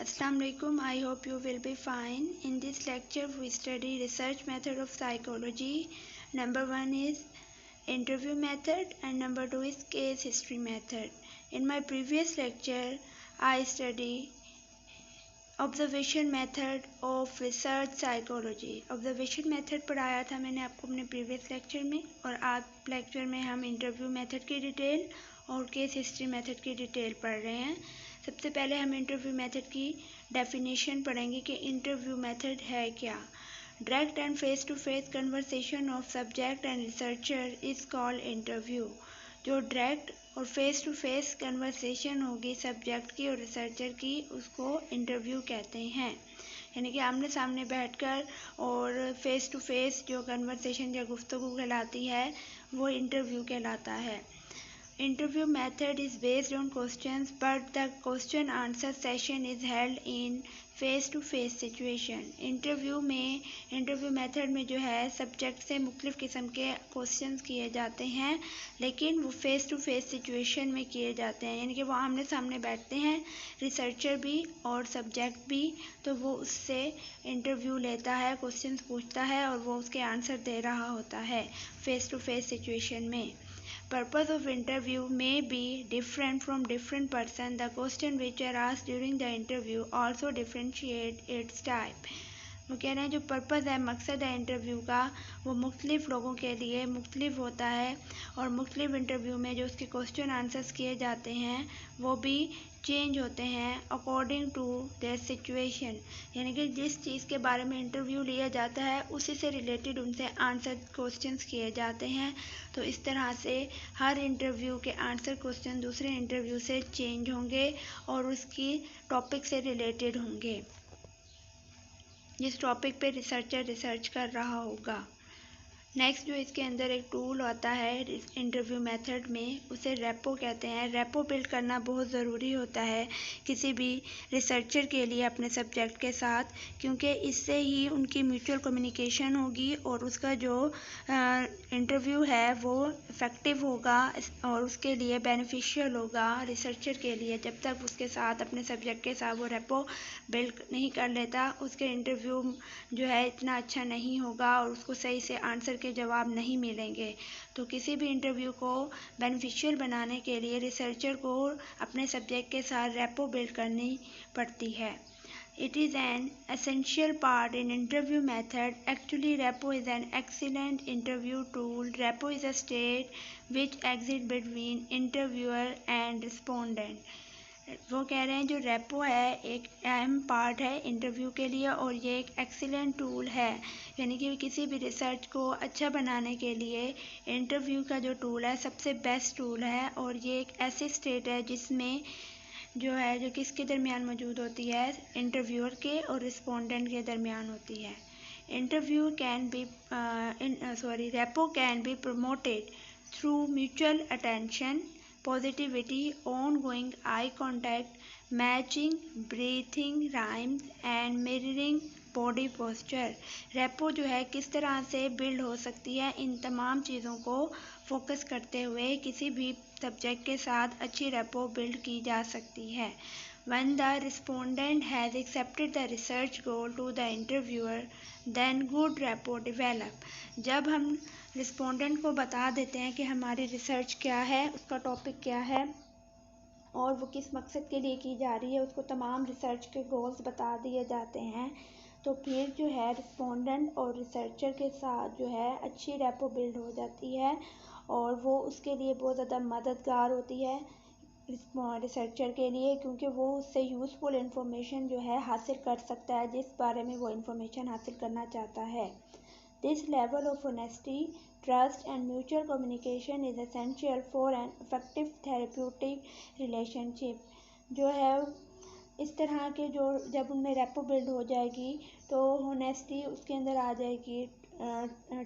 Assalamu alaikum. I hope you will be fine. In this lecture, we study research method of psychology. Number 1 is interview method and number 2 is case history method. In my previous lecture, I studied observation method of research psychology. Observation method पढ़ाया था मैंने आपको अपने previous lecture में, और आज lecture में हम इंटरव्यू मेथड की डिटेल और केस हिस्ट्री मेथड की डिटेल पढ़ रहे हैं। सबसे पहले हम इंटरव्यू मेथड की डेफिनेशन पढ़ेंगे कि इंटरव्यू मेथड है क्या। Direct and face to face conversation of subject and researcher is called interview. जो डायरेक्ट और फेस टू फेस कन्वर्सेशन होगी सब्जेक्ट की और रिसर्चर की, उसको इंटरव्यू कहते हैं। यानी कि आमने सामने बैठकर और फेस टू फेस जो कन्वर्सेशन या गुफ्तगू कहलाती है वो इंटरव्यू कहलाता है। Interview method is based on questions, but the question answer session is held in face to face situation. Interview method में जो है सब्जेक्ट से मुख्तलिफ किस्म के क्वेश्चंस किए जाते हैं, लेकिन वो फेस टू फेस सिचुएशन में किए जाते हैं। यानी कि वो आमने सामने बैठते हैं, रिसर्चर भी और सब्जेक्ट भी, तो वो उससे इंटरव्यू लेता है, क्वेश्चंस पूछता है और वो उसके आंसर दे रहा होता है फेस टू फेस सिचुएशन में। Purpose of interview may be different from different person. The question which are asked during the interview also differentiate its type. वो कह रहे हैं जो पर्पज़ है, मकसद है इंटरव्यू का, वो मुख्तलिफ लोगों के लिए मुख्तलिफ होता है, और मुख्तलिफ इंटरव्यू में जो उसके क्वेश्चन आंसर्स किए जाते हैं वो भी चेंज होते हैं अकॉर्डिंग टू देयर सिचुएशन। यानी कि जिस चीज़ के बारे में इंटरव्यू लिया जाता है उसी से रिलेटेड उनसे आंसर क्वेश्चंस किए जाते हैं। तो इस तरह से हर इंटरव्यू के आंसर क्वेश्चन दूसरे इंटरव्यू से चेंज होंगे और उसकी टॉपिक से रिलेटेड होंगे, जिस टॉपिक पे रिसर्चर रिसर्च कर रहा होगा। नेक्स्ट जो इसके अंदर एक टूल होता है इंटरव्यू मेथड में, उसे रेपो कहते हैं। रेपो बिल्ड करना बहुत ज़रूरी होता है किसी भी रिसर्चर के लिए अपने सब्जेक्ट के साथ, क्योंकि इससे ही उनकी म्यूचुअल कम्युनिकेशन होगी और उसका जो इंटरव्यू है वो इफ़ेक्टिव होगा और उसके लिए बेनिफिशियल होगा रिसर्चर के लिए। जब तक उसके साथ अपने सब्जेक्ट के साथ वो रेपो बिल्ड नहीं कर लेता, उसके इंटरव्यू जो है इतना अच्छा नहीं होगा और उसको सही से आंसर के जवाब नहीं मिलेंगे। तो किसी भी इंटरव्यू को बेनिफिशियल बनाने के लिए रिसर्चर को अपने सब्जेक्ट के साथ रेपो बिल्ड करनी पड़ती है। It is an essential part in interview method. Actually, repo is an excellent interview tool. Repo is a state which exists between interviewer and respondent. वो कह रहे हैं जो रेपो है एक अहम पार्ट है इंटरव्यू के लिए और ये एक एक्सीलेंट टूल है। यानी कि किसी भी रिसर्च को अच्छा बनाने के लिए इंटरव्यू का जो टूल है सबसे बेस्ट टूल है, और ये एक ऐसी स्टेट है जिसमें जो है जो किसके दरमियान मौजूद होती है, इंटरव्यूअर के और रिस्पोंडेंट के दरमियान होती है। Interview can be repo can be promoted through mutual attention, positivity, ongoing eye contact, matching breathing rhymes and mirroring body posture. Repo जो है किस तरह से बिल्ड हो सकती है, इन तमाम चीज़ों को फोकस करते हुए किसी भी सब्जेक्ट के साथ अच्छी रेपो बिल्ड की जा सकती है। When the respondent has accepted the research goal to the interviewer, then good rapport develop. जब हम रिस्पोंडेंट को बता देते हैं कि हमारी रिसर्च क्या है, उसका टॉपिक क्या है और वो किस मकसद के लिए की जा रही है, उसको तमाम रिसर्च के गोल्स बता दिए जाते हैं, तो फिर जो है रिस्पोंडेंट और रिसर्चर के साथ जो है अच्छी रेपो बिल्ड हो जाती है और वो उसके लिए बहुत ज़्यादा मददगार होती है रिसर्चर के लिए, क्योंकि वो उससे यूज़फुल इंफॉर्मेशन जो है हासिल कर सकता है जिस बारे में वो इंफॉर्मेशन हासिल करना चाहता है। This level of honesty, trust and mutual communication is essential for an effective therapeutic relationship. जो है इस तरह के जो जब उनमें रेपो बिल्ड हो जाएगी तो होनेस्टी उसके अंदर आ जाएगी,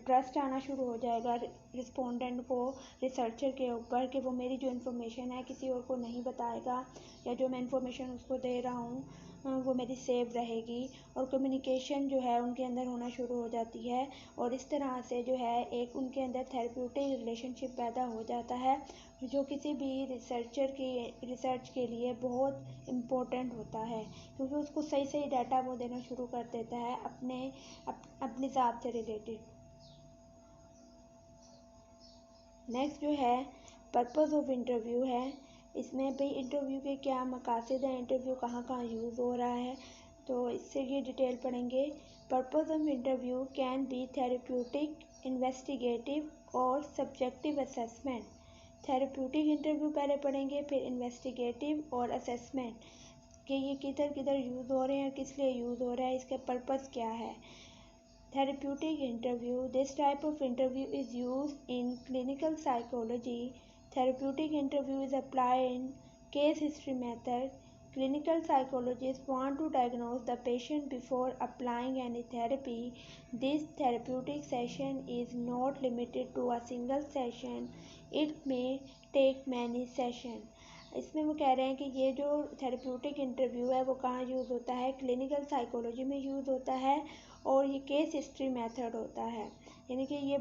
ट्रस्ट आना शुरू हो जाएगा, रिस्पोंडेंट को रिसर्चर के ऊपर कि वो मेरी जो इन्फॉर्मेशन है किसी और को नहीं बताएगा, या जो मैं इन्फॉर्मेशन उसको दे रहा हूँ वो मेरी सेव रहेगी, और कम्युनिकेशन जो है उनके अंदर होना शुरू हो जाती है। और इस तरह से जो है एक उनके अंदर थेरेप्यूटिक रिलेशनशिप पैदा हो जाता है, जो किसी भी रिसर्चर की रिसर्च के लिए बहुत इम्पोर्टेंट होता है, क्योंकि उसको सही सही डाटा वो देना शुरू कर देता है अपनी ज़ात से रिलेटेड। नेक्स्ट जो है पर्पस ऑफ इंटरव्यू है। इसमें भाई इंटरव्यू के क्या मकासद हैं, इंटरव्यू कहाँ कहाँ यूज़ हो रहा है, तो इससे ये डिटेल पढ़ेंगे। Purpose of interview can be therapeutic, investigative और सब्जेक्टिव असेसमेंट। थेरेप्यूटिक इंटरव्यू पहले पढ़ेंगे, फिर इन्वेस्टिगेटिव और असेसमेंट कि ये किधर किधर यूज़ हो रहे हैं, किस लिए यूज़ हो रहा है, इसका पर्पस क्या है। Therapeutic interview. This type of interview is used in clinical psychology. Therapeutic interview is applied in case history method. Clinical psychologists want to diagnose the patient before applying any therapy. This therapeutic session is not limited to a single session. It may take many sessions. इसमें वो कह रहे हैं कि ये जो therapeutic interview है वो कहाँ यूज़ होता है, क्लिनिकल साइकोलॉजी में यूज़ होता है, और ये केस हिस्ट्री मेथड होता है, यानी कि ये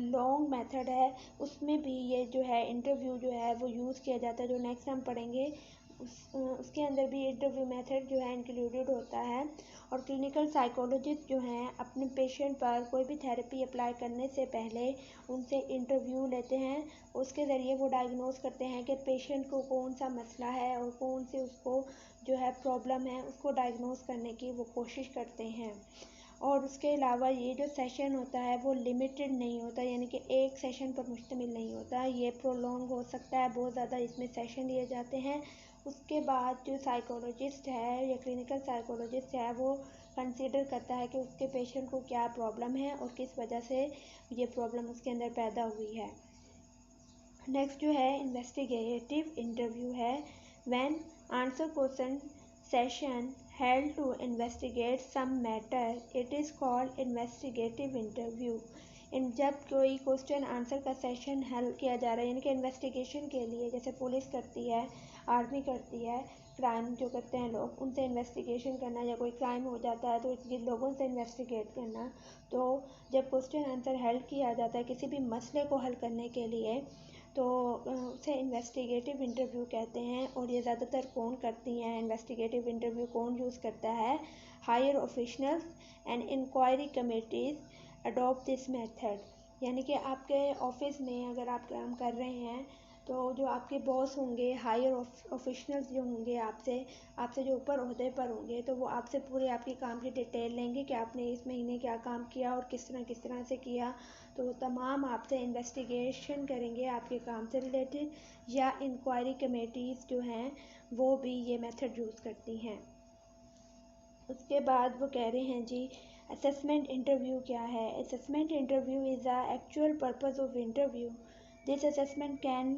लॉन्ग मेथड है, उसमें भी ये जो है इंटरव्यू जो है वो यूज़ किया जाता है। जो नेक्स्ट हम पढ़ेंगे उसके अंदर भी इंटरव्यू मेथड जो है इंक्लूडेड होता है। और क्लिनिकल साइकोलॉजिस्ट जो हैं अपने पेशेंट पर कोई भी थेरेपी अप्लाई करने से पहले उनसे इंटरव्यू लेते हैं, उसके ज़रिए वो डायग्नोस करते हैं कि पेशेंट को कौन सा मसला है और कौन से उसको जो है प्रॉब्लम है, उसको डायग्नोस करने की वो कोशिश करते हैं। और उसके अलावा ये जो सेशन होता है वो लिमिटेड नहीं होता, यानी कि एक सेशन पर मुश्तमिल नहीं होता, ये प्रोलॉन्ग हो सकता है, बहुत ज़्यादा इसमें सेशन लिए जाते हैं। उसके बाद जो साइकोलॉजिस्ट है या क्लिनिकल साइकोलॉजिस्ट है वो कंसीडर करता है कि उसके पेशेंट को क्या प्रॉब्लम है और किस वजह से ये प्रॉब्लम उसके अंदर पैदा हुई है। नेक्स्ट जो है इन्वेस्टिगेटिव इंटरव्यू है। When answer question session held to investigate some matter, it is called investigative interview. जब कोई क्वेश्चन आंसर का सेशन हल किया जा रहा है, यानी कि इन्वेस्टिगेशन के लिए, जैसे पुलिस करती है, आर्मी करती है, क्राइम जो करते हैं लोग उनसे इन्वेस्टिगेशन करना, या कोई क्राइम हो जाता है तो जिन लोगों से इन्वेस्टिगेट करना, तो जब क्वेश्चन आंसर हल किया जाता है किसी भी मसले को हल करने के लिए तो उसे इन्वेस्टिगेटिव इंटरव्यू कहते हैं। और ये ज़्यादातर कौन करती हैं, इन्वेस्टिगेटिव इंटरव्यू कौन यूज़ करता है, higher officials and inquiry committees adopt this method. यानी कि आपके ऑफिस में अगर आप काम कर रहे हैं तो जो आपके बॉस होंगे, हायर ऑफिशियल्स जो होंगे आपसे जो ऊपर ओहदे पर होंगे, तो वो आपसे पूरे आपके काम की डिटेल लेंगे कि आपने इस महीने क्या काम किया और किस तरह से किया, तो वो तमाम आपसे इन्वेस्टिगेशन करेंगे आपके काम से रिलेटेड। या इंक्वायरी कमेटीज़ जो हैं वो भी ये मेथड यूज़ करती हैं। उसके बाद वो कह रहे हैं जी असेसमेंट इंटरव्यू क्या है। Assessment interview is the actual purpose of interview. This assessment can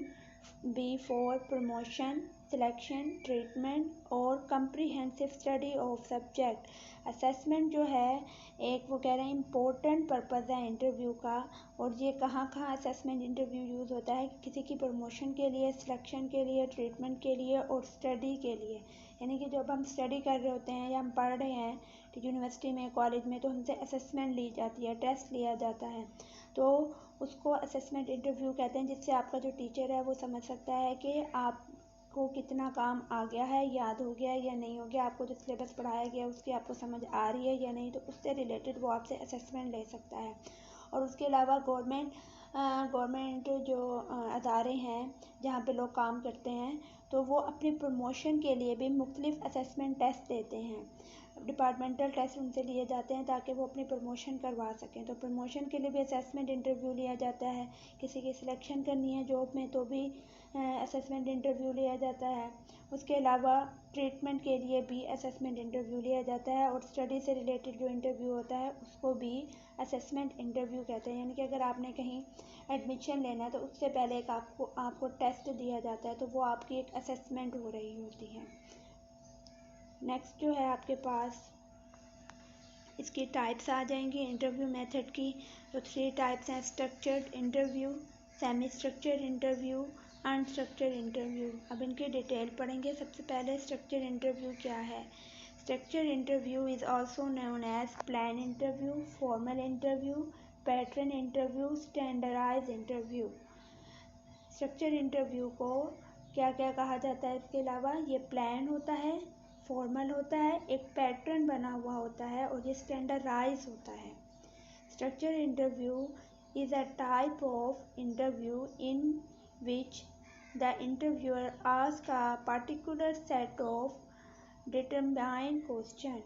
be for promotion, selection, treatment और comprehensive study of subject. Assessment जो है एक वो कह रहे हैं इम्पोर्टेंट पर्पज़ है इंटरव्यू का। और ये कहाँ कहाँ असेसमेंट इंटरव्यू यूज़ होता है, किसी की प्रमोशन के लिए, सिलेक्शन के लिए, ट्रीटमेंट के लिए और स्टडी के लिए। यानी कि जब हम स्टडी कर रहे होते हैं या हम पढ़ रहे हैं यूनिवर्सिटी में, कॉलेज में, तो हमसे असेसमेंट ली जाती है, टेस्ट लिया जाता है, तो उसको असेसमेंट इंटरव्यू कहते हैं, जिससे आपका जो टीचर है वो समझ सकता है कि आपको कितना काम आ गया है, याद हो गया है या नहीं हो गया, आपको जो सिलेबस पढ़ाया गया उसकी आपको समझ आ रही है या नहीं, तो उससे रिलेटेड वो आपसे असेसमेंट ले सकता है। और उसके अलावा गवर्नमेंट जो अदारे हैं जहाँ पे लोग काम करते हैं, तो वो अपनी प्रमोशन के लिए भी मुख्तलिफ असेसमेंट टेस्ट देते हैं, डिपार्टमेंटल टेस्ट उनसे लिए जाते हैं ताकि वो अपनी प्रमोशन करवा सकें। तो प्रमोशन के लिए भी असेसमेंट इंटरव्यू लिया जाता है, किसी की सिलेक्शन करनी है जॉब में तो भी असेसमेंट इंटरव्यू लिया जाता है। उसके अलावा ट्रीटमेंट के लिए भी असेसमेंट इंटरव्यू लिया जाता है, और स्टडी से रिलेटेड जो इंटरव्यू होता है उसको भी असेसमेंट इंटरव्यू कहते हैं। यानी कि अगर आपने कहीं एडमिशन लेना है तो उससे पहले एक आपको टेस्ट दिया जाता है, तो वो आपकी एक असेसमेंट हो रही होती है। नेक्स्ट जो है आपके पास इसकी टाइप्स आ जाएंगी इंटरव्यू मेथड की। तो 3 टाइप्स हैं, structured interview, semi structured interview, unstructured interview. अब इनकी डिटेल पढ़ेंगे। सबसे पहले स्ट्रक्चर्ड इंटरव्यू क्या है। Structured interview is also known as plan interview, formal interview, pattern interview, standardize interview. Structure interview को क्या क्या कहा जाता है इसके अलावा, ये प्लान होता है, फॉर्मल होता है, एक पैटर्न बना हुआ होता है और ये स्टैंडर्डाइज होता है। Structure interview is a type of interview in which the interviewer ask a particular set of determined question.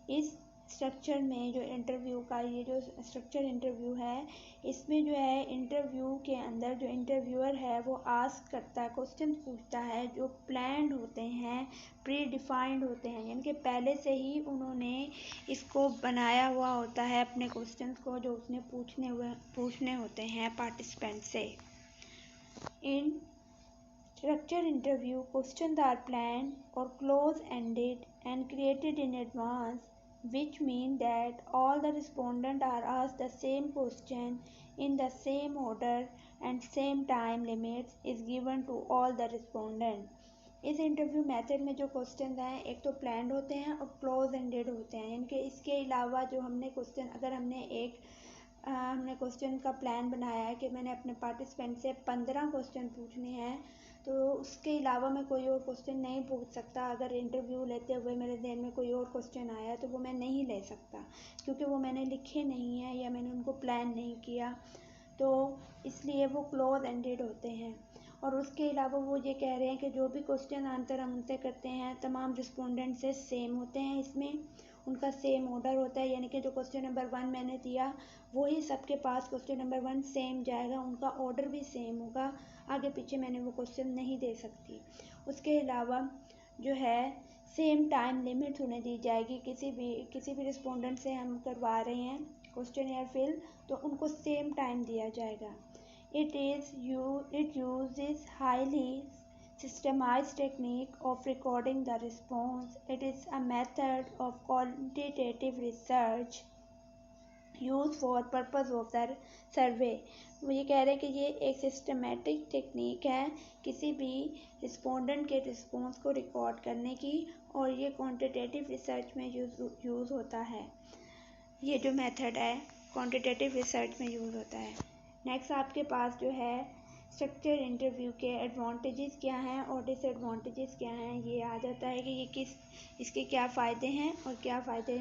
इस स्ट्रक्चर में जो इंटरव्यू का ये जो स्ट्रक्चर इंटरव्यू है, इसमें जो है इंटरव्यू के अंदर जो इंटरव्यूअर है वो आस्क करता है, क्वेश्चन पूछता है जो प्लान्ड होते हैं, प्री डिफाइंड होते हैं, यानी कि पहले से ही उन्होंने इसको बनाया हुआ होता है अपने क्वेश्चन को जो उसने पूछने होते हैं पार्टिसिपेंट से। इन structure interview, questions are planned or close-ended and created in advance, which mean that all the respondents are asked the same question in the same order and same time limits is given to all the respondents. इस interview method में जो question हैं एक तो planned होते हैं और close ended होते हैं, यानी कि इसके अलावा जो हमने क्वेश्चन, अगर हमने क्वेश्चन का प्लान बनाया है कि मैंने अपने पार्टिसिपेंट से 15 क्वेश्चन पूछने हैं, तो उसके अलावा मैं कोई और क्वेश्चन नहीं पूछ सकता। अगर इंटरव्यू लेते हुए मेरे ध्यान में कोई और क्वेश्चन आया तो वो मैं नहीं ले सकता, क्योंकि वो मैंने लिखे नहीं हैं या मैंने उनको प्लान नहीं किया, तो इसलिए वो क्लोज एंडेड होते हैं। और उसके अलावा वो ये कह रहे हैं कि जो भी क्वेश्चन आंसर हम उनसे करते हैं तमाम रिस्पोंडेंट से सेम होते हैं, इसमें उनका सेम ऑर्डर होता है, यानी कि जो क्वेश्चन नंबर 1 मैंने दिया वही सबके पास क्वेश्चन नंबर 1 सेम जाएगा, उनका ऑर्डर भी सेम होगा, आगे पीछे मैंने वो क्वेश्चन नहीं दे सकती। उसके अलावा जो है सेम टाइम लिमिट उन्हें दी जाएगी। किसी भी रिस्पोंडेंट से हम करवा रहे हैं क्वेश्चन या फिल, तो उनको सेम टाइम दिया जाएगा। It uses highly systemized technique of recording the response. It is a method of quantitative research used for purpose of the survey. वो ये कह रहे हैं कि ये एक सिस्टमेटिक टेक्निक है किसी भी रिस्पोंडेंट के रिस्पॉन्स को रिकॉर्ड करने की, और ये क्वांटिटेटिव रिसर्च में यूज़ होता है। ये जो मेथड है क्वांटिटेटिव रिसर्च में यूज़ होता है। नेक्स्ट आपके पास जो है स्ट्रक्चर इंटरव्यू के एडवांटेजेस क्या हैं और डिसएडवांटेजेस क्या हैं, ये आ जाता है कि ये इसके क्या फ़ायदे हैं और क्या फ़ायदे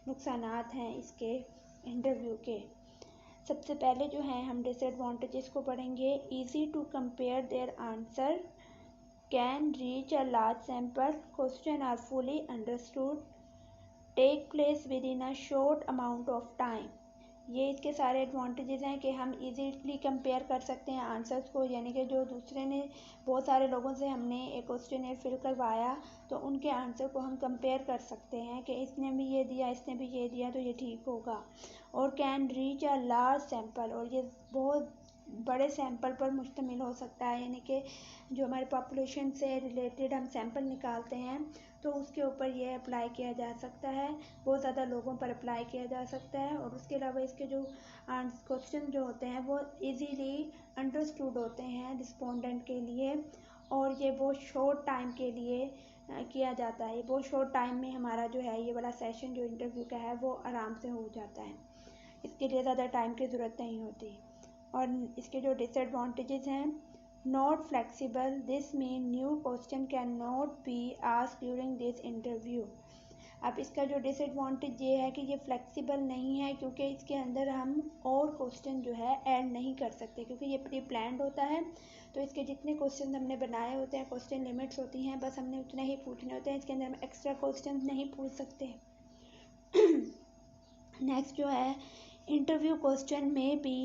नुकसानात हैं इसके इंटरव्यू के। सबसे पहले जो है हम डिसएडवांटेजेस को पढ़ेंगे। Easy to compare their answer, can reach a large sample, question are fully understood, take place within a short amount of time. ये इसके सारे एडवांटेजेस हैं कि हम इजीली कंपेयर कर सकते हैं आंसर्स को, यानी कि जो दूसरे ने बहुत सारे लोगों से हमने एक क्वेश्चन फिल करवाया तो उनके आंसर को हम कंपेयर कर सकते हैं कि इसने भी ये दिया इसने भी ये दिया तो ये ठीक होगा। और can reach a large sample, और ये बहुत बड़े सैंपल पर मुश्तमिल हो सकता है, यानी कि जो हमारे पॉपुलेशन से रिलेटेड हम सैंपल निकालते हैं तो उसके ऊपर ये अप्लाई किया जा सकता है, बहुत ज़्यादा लोगों पर अप्लाई किया जा सकता है। और उसके अलावा इसके जो क्वेश्चन जो होते हैं वो इजीली अंडरस्टूड होते हैं रिस्पोंडेंट के लिए, और ये बहुत शॉर्ट टाइम के लिए किया जाता है। ये बहुत शॉर्ट टाइम में हमारा जो है ये वाला सेशन जो इंटरव्यू का है वो आराम से हो जाता है, इसके लिए ज़्यादा टाइम की ज़रूरत नहीं होती। और इसके जो डिसएडवांटेजेस हैं, not flexible, this mean new question can not be asked during this interview. अब इसका जो डिसएडवांटेज ये है कि ये फ्लेक्सिबल नहीं है, क्योंकि इसके अंदर हम और क्वेश्चन जो है ऐड नहीं कर सकते, क्योंकि ये प्री प्लान्ड होता है। तो इसके जितने क्वेश्चन हमने बनाए होते हैं, क्वेश्चन लिमिट्स होती हैं, बस हमने उतने ही पूछने होते हैं, इसके अंदर हम एक्स्ट्रा क्वेश्चन नहीं पूछ सकते। नेक्स्ट जो है इंटरव्यू क्वेश्चन में बी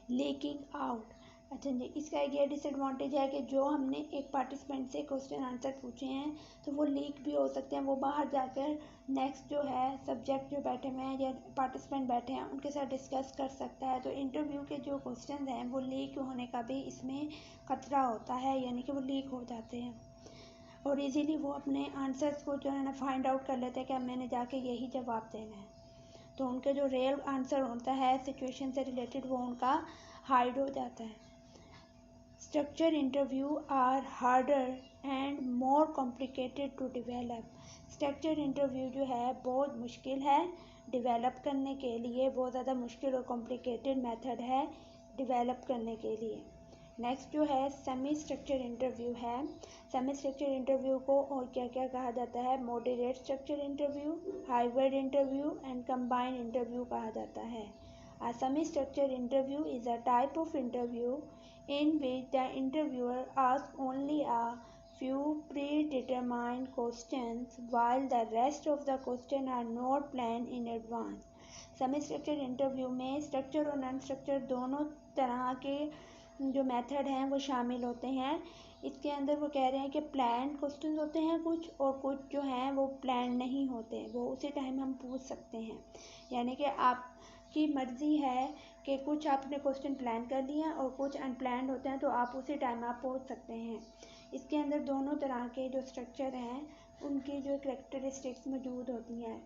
लीकिंग आउट। अच्छा जी, इसका एक ये डिसएडवांटेज है कि जो हमने एक पार्टिसिपेंट से क्वेश्चन आंसर पूछे हैं तो वो लीक भी हो सकते हैं, वो बाहर जाकर नेक्स्ट जो है सब्जेक्ट जो बैठे हुए हैं या पार्टिसिपेंट बैठे हैं उनके साथ डिस्कस कर सकता है। तो इंटरव्यू के जो क्वेश्चन हैं वो लीक होने का भी इसमें खतरा होता है, यानी कि वो लीक हो जाते हैं और इजीली वो अपने आंसर्स को जो है ना फाइंड आउट कर लेते हैं कि अब मैंने जाके यही जवाब देना है। तो उनके जो रियल आंसर होता है सिचुएशन से रिलेटेड वो उनका हाइड हो जाता है। Structure interview are harder and more complicated to develop. Structure interview जो है बहुत मुश्किल है डेवलप करने के लिए, बहुत ज़्यादा मुश्किल और कॉम्प्लिकेटेड मेथड है डेवलप करने के लिए। नेक्स्ट जो है सेमी स्ट्रक्चर इंटरव्यू है। सेमी स्ट्रक्चर इंटरव्यू को और क्या क्या कहा जाता है, moderate structure interview, hybrid interview and combined interview कहा जाता है। A semi-structured interview is a type of interview in which the interviewer asks only a few predetermined questions while the rest of the questions are not planned in advance. Semi-structured interview में structure और non-structure दोनों तरह के जो method हैं वो शामिल होते हैं। इसके अंदर वो कह रहे हैं कि प्लान क्वेश्चन होते हैं कुछ, और कुछ जो हैं वो प्लान नहीं होते, वो उसी टाइम हम पूछ सकते हैं। यानी कि आपकी मर्ज़ी है कि कुछ आपने क्वेश्चन प्लान कर लिए हैं और कुछ अनप्लान होते हैं, तो आप उसी टाइम आप पूछ सकते हैं। इसके अंदर दोनों तरह के जो स्ट्रक्चर हैं उनकी जो कैरेक्टरिस्टिक्स मौजूद होती हैं।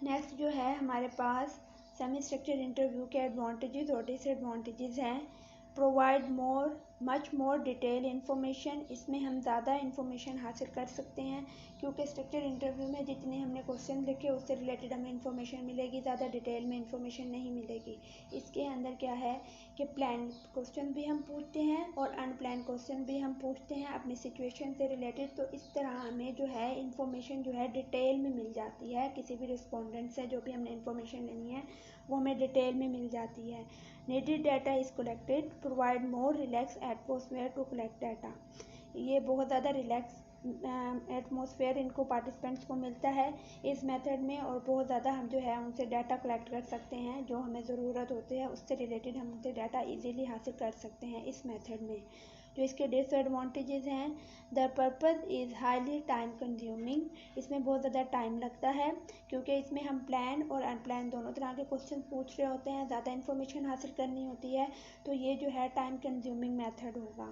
नेक्स्ट जो है हमारे पास सेमी स्ट्रक्चर इंटरव्यू के एडवांटेजेस और डिसएडवांटेजेस हैं। Provide much more detail information, इसमें हम ज़्यादा इन्फॉर्मेशन हासिल कर सकते हैं, क्योंकि स्ट्रक्चर इंटरव्यू में जितने हमने क्वेश्चन लिखे उससे रिलेटेड हमें इन्फॉर्मेशन मिलेगी, ज़्यादा डिटेल में इन्फॉर्मेशन नहीं मिलेगी। इसके अंदर क्या है कि प्लान क्वेश्चन भी हम पूछते हैं और अनप्लान क्वेश्चन भी हम पूछते हैं अपनी सिचुएशन से रिलेटेड, तो इस तरह हमें जो है इन्फॉर्मेशन जो है डिटेल में मिल जाती है। किसी भी रिस्पोंडेंट से जो भी हमने इन्फॉर्मेशन लेनी है वो हमें डिटेल में मिल जाती है। Needed data is collected, provide more relaxed atmosphere to collect data. ये बहुत ज़्यादा रिलैक्स एटमॉस्फेयर इनको पार्टिसिपेंट्स को मिलता है इस मेथड में, और बहुत ज़्यादा हम जो है उनसे डाटा कलेक्ट कर सकते हैं, जो हमें ज़रूरत होती है उससे रिलेटेड हम उनसे डाटा इजीली हासिल कर सकते हैं इस मेथड में। जो इसके डिसएडवांटेजेस हैं, the purpose is highly time consuming, इसमें बहुत ज़्यादा टाइम लगता है क्योंकि इसमें हम प्लान और अनप्लान दोनों तरह के क्वेश्चन पूछ रहे होते हैं, ज़्यादा इन्फॉर्मेशन हासिल करनी होती है, तो ये जो है टाइम कंज्यूमिंग मेथड होगा।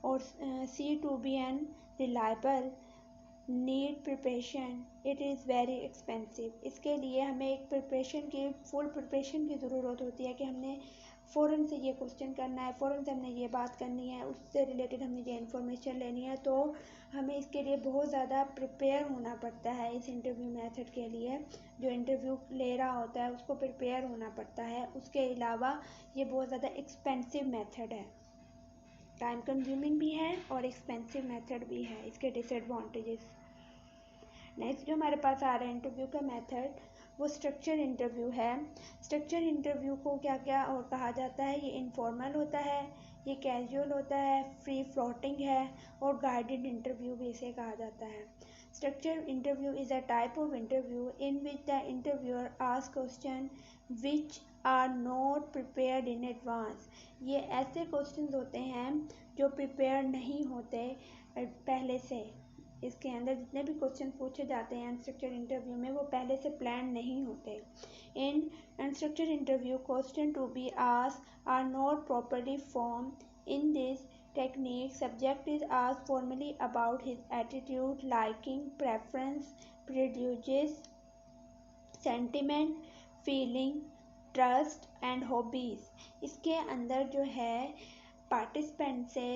और see to be an reliable need preparation, it is very expensive, इसके लिए हमें एक प्रिपरेशन की फुल प्रिपरेशन की ज़रूरत होती है कि हमने फ़ौरन से ये क्वेश्चन करना है, फ़ौरन से हमने ये बात करनी है, उससे रिलेटेड हमने ये इन्फॉर्मेशन लेनी है, तो हमें इसके लिए बहुत ज़्यादा प्रिपेयर होना पड़ता है। इस इंटरव्यू मेथड के लिए जो इंटरव्यू ले रहा होता है उसको प्रिपेयर होना पड़ता है। उसके अलावा ये बहुत ज़्यादा एक्सपेंसिव मेथड है, टाइम कंज्यूमिंग भी है और एक्सपेंसिव मेथड भी है। इसके डिसएडवांटेजेस। नेक्स्ट जो हमारे पास आ रहा है इंटरव्यू का मेथड, वो स्ट्रक्चर इंटरव्यू है। स्ट्रक्चर इंटरव्यू को क्या क्या और कहा जाता है, ये इनफॉर्मल होता है, ये कैजुअल होता है, फ्री फ्लोटिंग है और गाइडेड इंटरव्यू भी इसे कहा जाता है। Structure interview is a type of interview in which the interviewer ask question which are not prepared in advance. ये ऐसे क्वेश्चन होते हैं जो प्रिपेयर नहीं होते पहले से। इसके अंदर जितने भी क्वेश्चन पूछे जाते हैं अनस्ट्रक्चर्ड इंटरव्यू में वो पहले से प्लान नहीं होते। In unstructured interview question to be asked are not properly formed. In this technique, subject is asked formally about his attitude, liking, preference, prejudice, sentiment, feeling, trust and hobbies। इसके अंदर जो है पार्टिसिपेंट से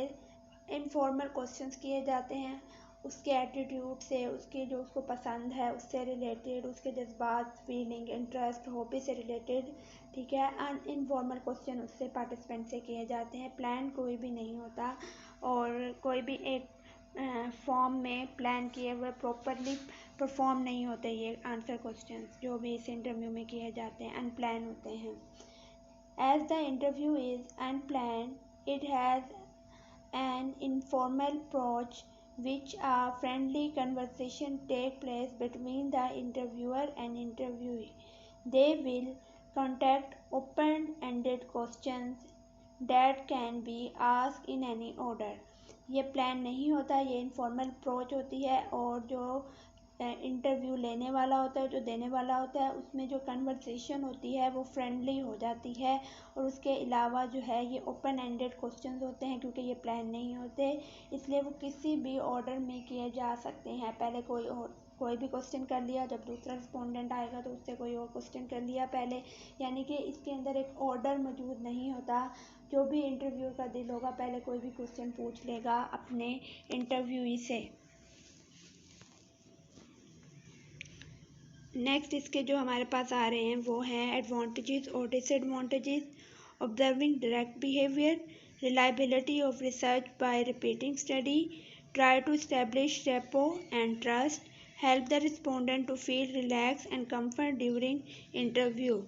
informal questions किए जाते हैं, उसके attitude से, उसके जो उसको पसंद है उससे रिलेटेड, उसके जज्बात, फीलिंग, इंटरेस्ट, हॉबी से रिलेटेड, ठीक है। अनइनफॉर्मल क्वेश्चन उससे पार्टिसिपेंट से किए जाते हैं, प्लान कोई भी नहीं होता और कोई भी एक फॉर्म में प्लान किए हुए प्रॉपरली परफॉर्म नहीं होते ये आंसर क्वेश्चंस जो भी इस इंटरव्यू में किए जाते हैं, अनप्लान होते हैं। As the interview is unplan, it has an informal approach which a friendly conversation take place between the interviewer and interviewee. They will conduct open-ended questions that can be asked in any order. ये plan नहीं होता, ये informal approach होती है और जो interview लेने वाला होता है, जो देने वाला होता है, उसमें जो कन्वर्सेशन होती है वो फ्रेंडली हो जाती है। और उसके अलावा जो है ये ओपन एंडेड क्वेश्चंस होते हैं, क्योंकि ये प्लान नहीं होते, इसलिए वो किसी भी ऑर्डर में किए जा सकते हैं। पहले कोई भी क्वेश्चन कर लिया, जब दूसरा रिस्पोंडेंट आएगा तो उससे कोई और क्वेश्चन कर लिया पहले, यानी कि इसके अंदर एक ऑर्डर मौजूद नहीं होता। जो भी इंटरव्यू का दिल होगा पहले कोई भी क्वेश्चन पूछ लेगा अपने इंटरव्यूई से। नेक्स्ट इसके जो हमारे पास आ रहे हैं वो हैं एडवांटेजेस और disadvantages, observing direct behaviour, reliability of research by repeating study, try to establish rapport and trust, help the respondent to feel relax and comfort during interview.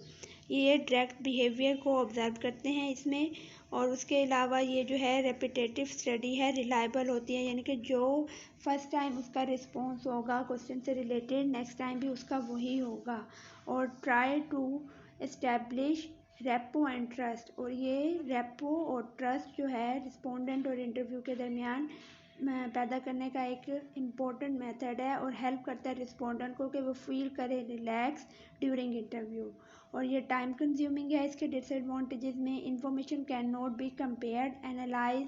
ये डायरेक्ट बिहेवियर को ऑब्जर्व करते हैं इसमें, और उसके अलावा ये जो है रेपिटेटिव स्टडी है, रिलायबल होती है, यानी कि जो फर्स्ट टाइम उसका रिस्पॉन्स होगा क्वेश्चन से रिलेटेड, नेक्स्ट टाइम भी उसका वही होगा। और try to establish rapport and trust, और ये रेपो और ट्रस्ट जो है रिस्पोंडेंट और इंटरव्यू के दरमियान पैदा करने का एक इम्पोर्टेंट मेथड है, और हेल्प करता है रिस्पोंडेंट को कि वो फील करे रिलैक्स ड्यूरिंग इंटरव्यू। और ये टाइम कंज्यूमिंग है। इसके डिसएडवांटेजेस में information can not be compared, analyse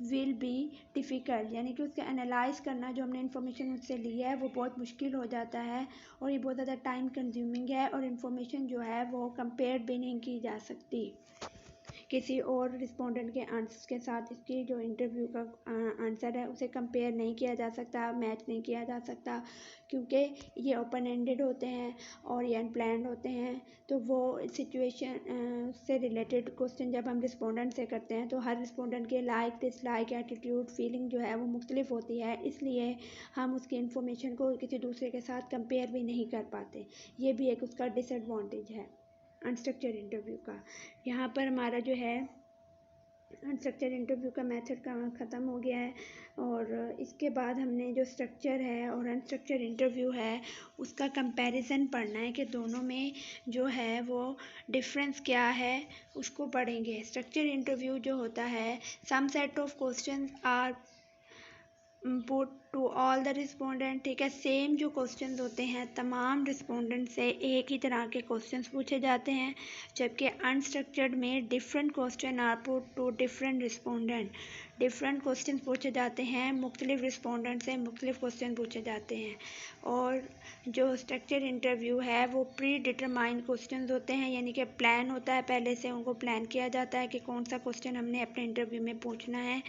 will be difficult, यानी कि उसके एनालाइज करना, जो हमने इन्फॉर्मेशन उससे ली है वो बहुत मुश्किल हो जाता है, और ये बहुत ज़्यादा टाइम कंज्यूमिंग है, और इन्फॉर्मेशन जो है वो कंपेयर भी नहीं की जा सकती किसी और रिस्पोंडेंट के आंसर के साथ। इसकी जो इंटरव्यू का आंसर है उसे कंपेयर नहीं किया जा सकता, मैच नहीं किया जा सकता, क्योंकि ये ओपन एंडेड होते हैं और ये अनप्लान्ड होते हैं। तो वो सिचुएशन से रिलेटेड क्वेश्चन जब हम रिस्पोंडेंट से करते हैं तो हर रिस्पोंडेंट के लाइक डिसलाइक एटीट्यूड फीलिंग जो है वो मुख्तलिफ होती है, इसलिए हम उसकी इन्फॉर्मेशन को किसी दूसरे के साथ कंपेयर भी नहीं कर पाते। ये भी एक उसका डिसएडवांटेज है अनस्ट्रक्चर्ड इंटरव्यू का। यहाँ पर हमारा जो है अनस्ट्रक्चर्ड इंटरव्यू का मेथड का ख़त्म हो गया है, और इसके बाद हमने जो स्ट्रक्चर है और अनस्ट्रक्चर्ड इंटरव्यू है उसका कंपैरिजन पढ़ना है कि दोनों में जो है वो डिफरेंस क्या है, उसको पढ़ेंगे। स्ट्रक्चर्ड इंटरव्यू जो होता है, some set of questions are put to all the respondent, ठीक है, सेम जो क्वेश्चंस होते हैं तमाम रिस्पोंडेंट से एक ही तरह के क्वेश्चंस पूछे जाते हैं, जबकि अनस्ट्रक्चर्ड में different question are put to different respondent, different question पूछे जाते हैं, मुख्तलिफ रिस्पोंडेंट से मुख्तलिफ क्वेश्चन पूछे जाते हैं। और जो स्ट्रक्चर्ड इंटरव्यू है वो प्री डिटरमाइंड क्वेश्चन होते हैं, यानी कि प्लान होता है, पहले से उनको प्लान किया जाता है कि कौन सा क्वेश्चन हमने अपने इंटरव्यू में पूछना है।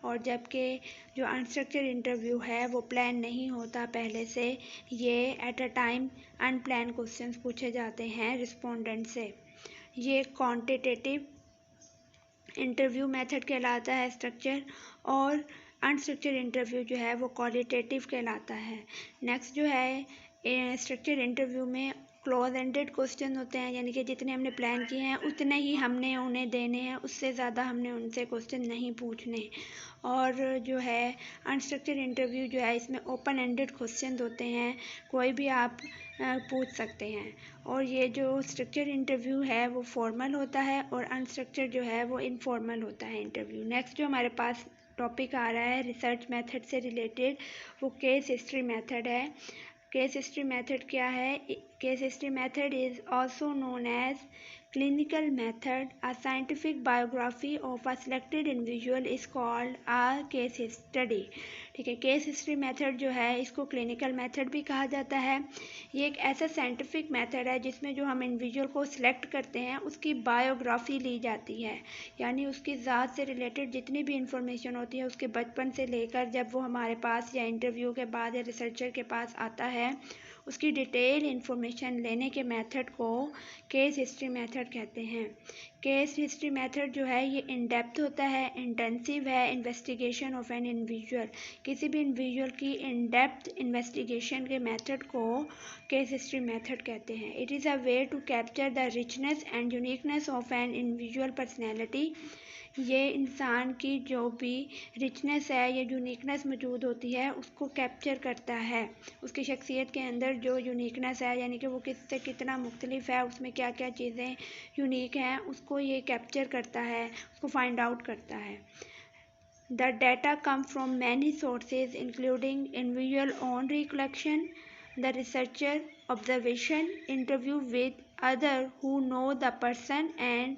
और जबकि जो अनस्ट्रक्चर्ड इंटरव्यू है वो प्लान नहीं होता पहले से, ये at a time unplan questions पूछे जाते हैं रिस्पोंडेंट से। ये क्वांटिटेटिव इंटरव्यू मेथड कहलाता है स्ट्रक्चर, और अनस्ट्रक्चर्ड इंटरव्यू जो है वो क्वालिटेटिव कहलाता है। नेक्स्ट जो है स्ट्रक्चर्ड इंटरव्यू में क्लोज एंडेड क्वेश्चन होते हैं, यानी कि जितने हमने प्लान किए हैं उतने ही हमने उन्हें देने हैं, उससे ज़्यादा हमने उनसे क्वेश्चन नहीं पूछने। और जो है अनस्ट्रक्चर्ड इंटरव्यू जो है इसमें ओपन एंडेड क्वेश्चन होते हैं, कोई भी आप पूछ सकते हैं। और ये जो स्ट्रक्चर्ड इंटरव्यू है वो फॉर्मल होता है, और अनस्ट्रक्चर्ड जो है वो इनफॉर्मल होता है इंटरव्यू। नेक्स्ट जो हमारे पास टॉपिक आ रहा है रिसर्च मेथड से रिलेटेड, वो केस हिस्ट्री मेथड है। केस हिस्ट्री मेथड क्या है? Case history method is also known as clinical method. A scientific biography of a selected individual is called a case study. ठीक है, केस हिस्ट्री मेथड जो है इसको clinical method भी कहा जाता है। ये एक ऐसा साइंटिफिक मेथड है जिसमें जो हम इंडिविजुअल को सिलेक्ट करते हैं उसकी बायोग्राफी ली जाती है, यानी उसकी ज़ात से रिलेटेड जितनी भी इंफॉर्मेशन होती है उसके बचपन से लेकर जब वो हमारे पास या इंटरव्यू के बाद या रिसर्चर के पास आता है उसकी डिटेल इन्फॉर्मेशन लेने के मेथड को केस हिस्ट्री मेथड कहते हैं। केस हिस्ट्री मेथड जो है ये इन डेप्थ होता है, इंटेंसिव है इन्वेस्टिगेशन ऑफ एन इंडिविजुअल। किसी भी इंडिविजुअल की इन डेप्थ इन्वेस्टिगेशन के मेथड को केस हिस्ट्री मेथड कहते हैं। It is a way to capture the richness and uniqueness of an individual personality. ये इंसान की जो भी रिचनेस है या यूनिकनेस मौजूद होती है उसको कैप्चर करता है, उसकी शख्सियत के अंदर जो यूनिकनेस है यानी कि वो किससे कितना मुख्तलिफ है, उसमें क्या क्या चीज़ें यूनिक हैं, उसको ये कैप्चर करता है, उसको फाइंड आउट करता है। The data come from many sources, including individual own recollection, the researcher observation, interview with others who know the person, and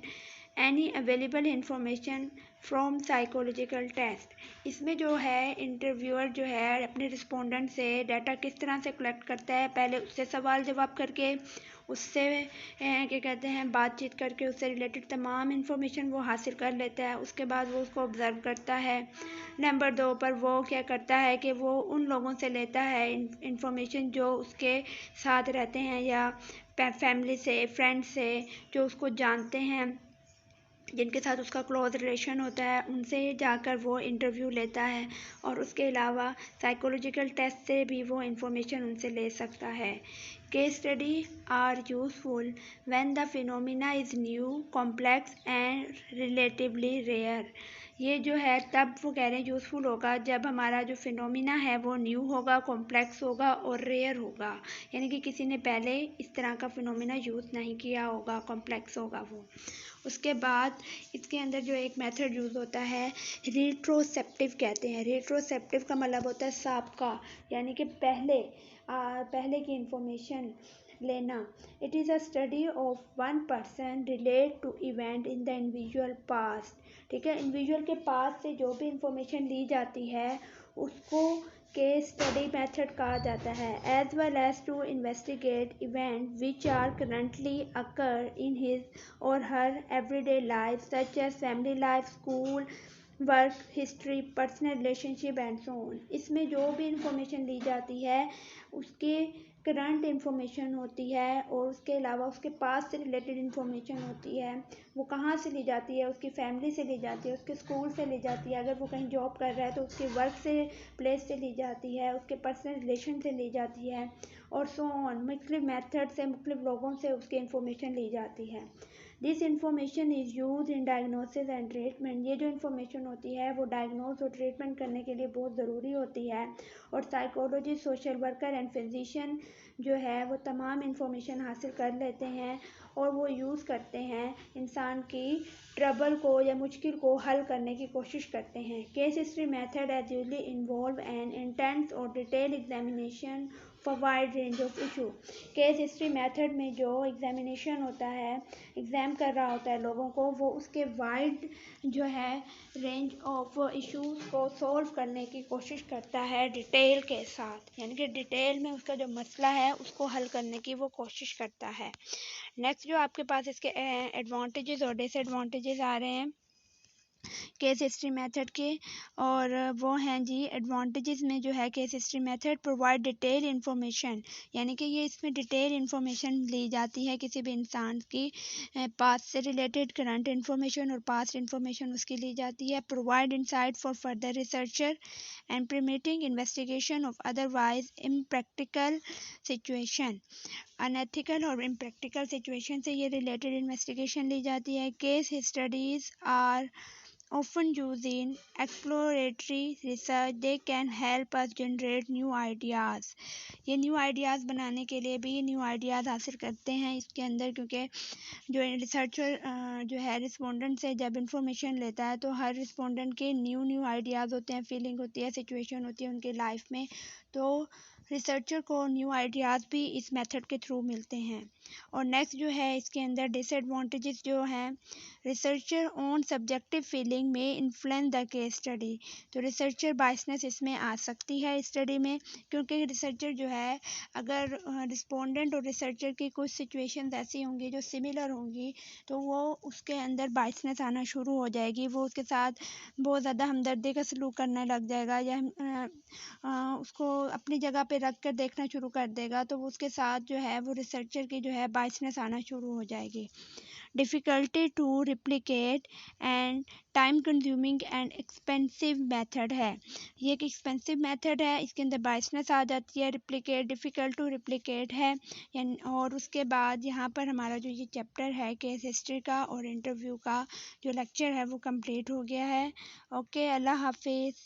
any available information from psychological test. इसमें जो है इंटरव्यूअर जो है अपने रिस्पोंडेंट से data किस तरह से कलेक्ट करता है, पहले उससे सवाल जवाब करके, उससे क्या कहते हैं बातचीत करके, उससे रिलेटेड तमाम इंफॉर्मेशन वो हासिल कर लेता है। उसके बाद वो उसको ऑब्ज़र्व करता है। नंबर 2 पर वो क्या करता है कि वो उन लोगों से लेता है इंफॉर्मेशन जो उसके साथ रहते हैं या फैमिली से, फ्रेंड से, जो उसको जानते हैं, जिनके साथ उसका क्लोज रिलेशन होता है, उनसे जाकर वो इंटरव्यू लेता है। और उसके अलावा साइकोलॉजिकल टेस्ट से भी वो इंफॉर्मेशन उनसे ले सकता है। Case study are useful when the phenomena is new, complex and relatively rare. ये जो है तब वो कह रहे हैं यूज़फुल होगा जब हमारा जो फिनोमिना है वो न्यू होगा, कॉम्प्लेक्स होगा और रेयर होगा, यानी कि किसी ने पहले इस तरह का फिनोमिना यूज़ नहीं किया होगा, कॉम्प्लेक्स होगा वो। उसके बाद इसके अंदर जो एक मेथड यूज़ होता है रिट्रोसेप्टिव कहते हैं। रिट्रोसेप्टिव का मतलब होता है साबका, यानी कि पहले की इंफॉर्मेशन लेना। It is a study of one person relate to event in the individual past. ठीक है, इंडिविजुअल के पास से जो भी इंफॉर्मेशन ली जाती है उसको केस स्टडी मेथड कहा जाता है। As well as to investigate event which are currently occur in his or her everyday life such as family life, school, work history, personal relationship and so on. इसमें जो भी information ली जाती है उसके current information होती है और उसके अलावा उसके पास से रिलेटेड इंफॉर्मेशन होती है। वो कहाँ से ली जाती है, उसकी फैमिली से ली जाती है, उसके स्कूल से ली जाती है, अगर वो कहीं जॉब कर रहा है तो उसके वर्क से प्लेस से ली जाती है, उसके पर्सनल रिलेशन से ली जाती है और सो ऑन। मुख्तलिफ मेथड से मुख्तलिफ लोगों से उसकी इंफॉर्मेशन ली जाती है। This information is use in diagnosis and treatment. ये जो इंफॉर्मेशन होती है वो डायग्नोस और ट्रीटमेंट करने के लिए बहुत ज़रूरी होती है। और psychologist, social worker and physician जो है वो तमाम इंफॉर्मेशन हासिल कर लेते हैं और वो यूज़ करते हैं, इंसान की ट्रबल को या मुश्किल को हल करने की कोशिश करते हैं। Case history method as usually involve an intense और detail examination for wide range of issue. Case history method में जो एग्जामिनेशन होता है, एग्ज़ाम कर रहा होता है लोगों को, वो उसके वाइड जो है रेंज ऑफ इश्यूज़ को सॉल्व करने की कोशिश करता है डिटेल के साथ, यानी कि डिटेल में उसका जो मसला है उसको हल करने की वो कोशिश करता है। नेक्स्ट जो आपके पास इसके एडवांटेजेस और डिसएडवांटेजेस आ रहे हैं केस हिस्ट्री मेथड के, और वो हैं जी एडवांटेजेस में जो है case history method provide detail information, यानी कि ये इसमें डिटेल इन्फॉर्मेशन ली जाती है किसी भी इंसान की पास्ट से रिलेटेड करंट इन्फॉर्मेशन और पास्ट इन्फॉर्मेशन उसकी ली जाती है। Provide insight for further researcher and permitting investigation of otherwise impractical situation. Unethical और इम्प्रैक्टिकल सिचुएशन से ये रिलेटेड इन्वेस्टिगेशन ली जाती है। Case studies are often used in exploratory research. They can help us generate new ideas. ये new ideas बनाने के लिए भी न्यू आइडियाज़ हासिल करते हैं इसके अंदर, क्योंकि जो रिसर्चर जो है रिस्पोंडेंट से जब इंफॉर्मेशन लेता है तो हर रिस्पोंडेंट के न्यू आइडियाज़ होते हैं, फीलिंग होती है, सिचुएशन होती है उनकी लाइफ में, तो रिसर्चर को न्यू आइडियाज़ भी इस मेथड के थ्रू मिलते हैं। और नेक्स्ट जो है इसके अंदर डिसएडवांटेजेस जो हैं, रिसर्चर ऑन सब्जेक्टिव फीलिंग में इन्फ्लुएंस द केस स्टडी। तो रिसर्चर बायसनेस इसमें आ सकती है स्टडी में, क्योंकि रिसर्चर जो है अगर रिस्पोंडेंट और रिसर्चर की कुछ सिचुएशंस ऐसी होंगी जो सिमिलर होंगी तो वो उसके अंदर बायसनेस आना शुरू हो जाएगी, वो उसके साथ बहुत ज़्यादा हमदर्दी का सलूक करने लग जाएगा या उसको अपनी जगह पे रख कर देखना शुरू कर देगा, तो वो उसके साथ जो है वो रिसर्चर की जो है बायसनेस आना शुरू हो जाएगी। Difficulty to replicate and time consuming and expensive method है। ये एक एक्सपेंसिव मेथड है, इसके अंदर बायसनेस आ जाती है, रिप्लिकेट डिफ़िकल्ट टू रिप्लिकेट है। और उसके बाद यहाँ पर हमारा जो ये चैप्टर है केस हिस्ट्री का और इंटरव्यू का जो लेक्चर है वो कंप्लीट हो गया है। ओके, अल्लाह हाफिज़।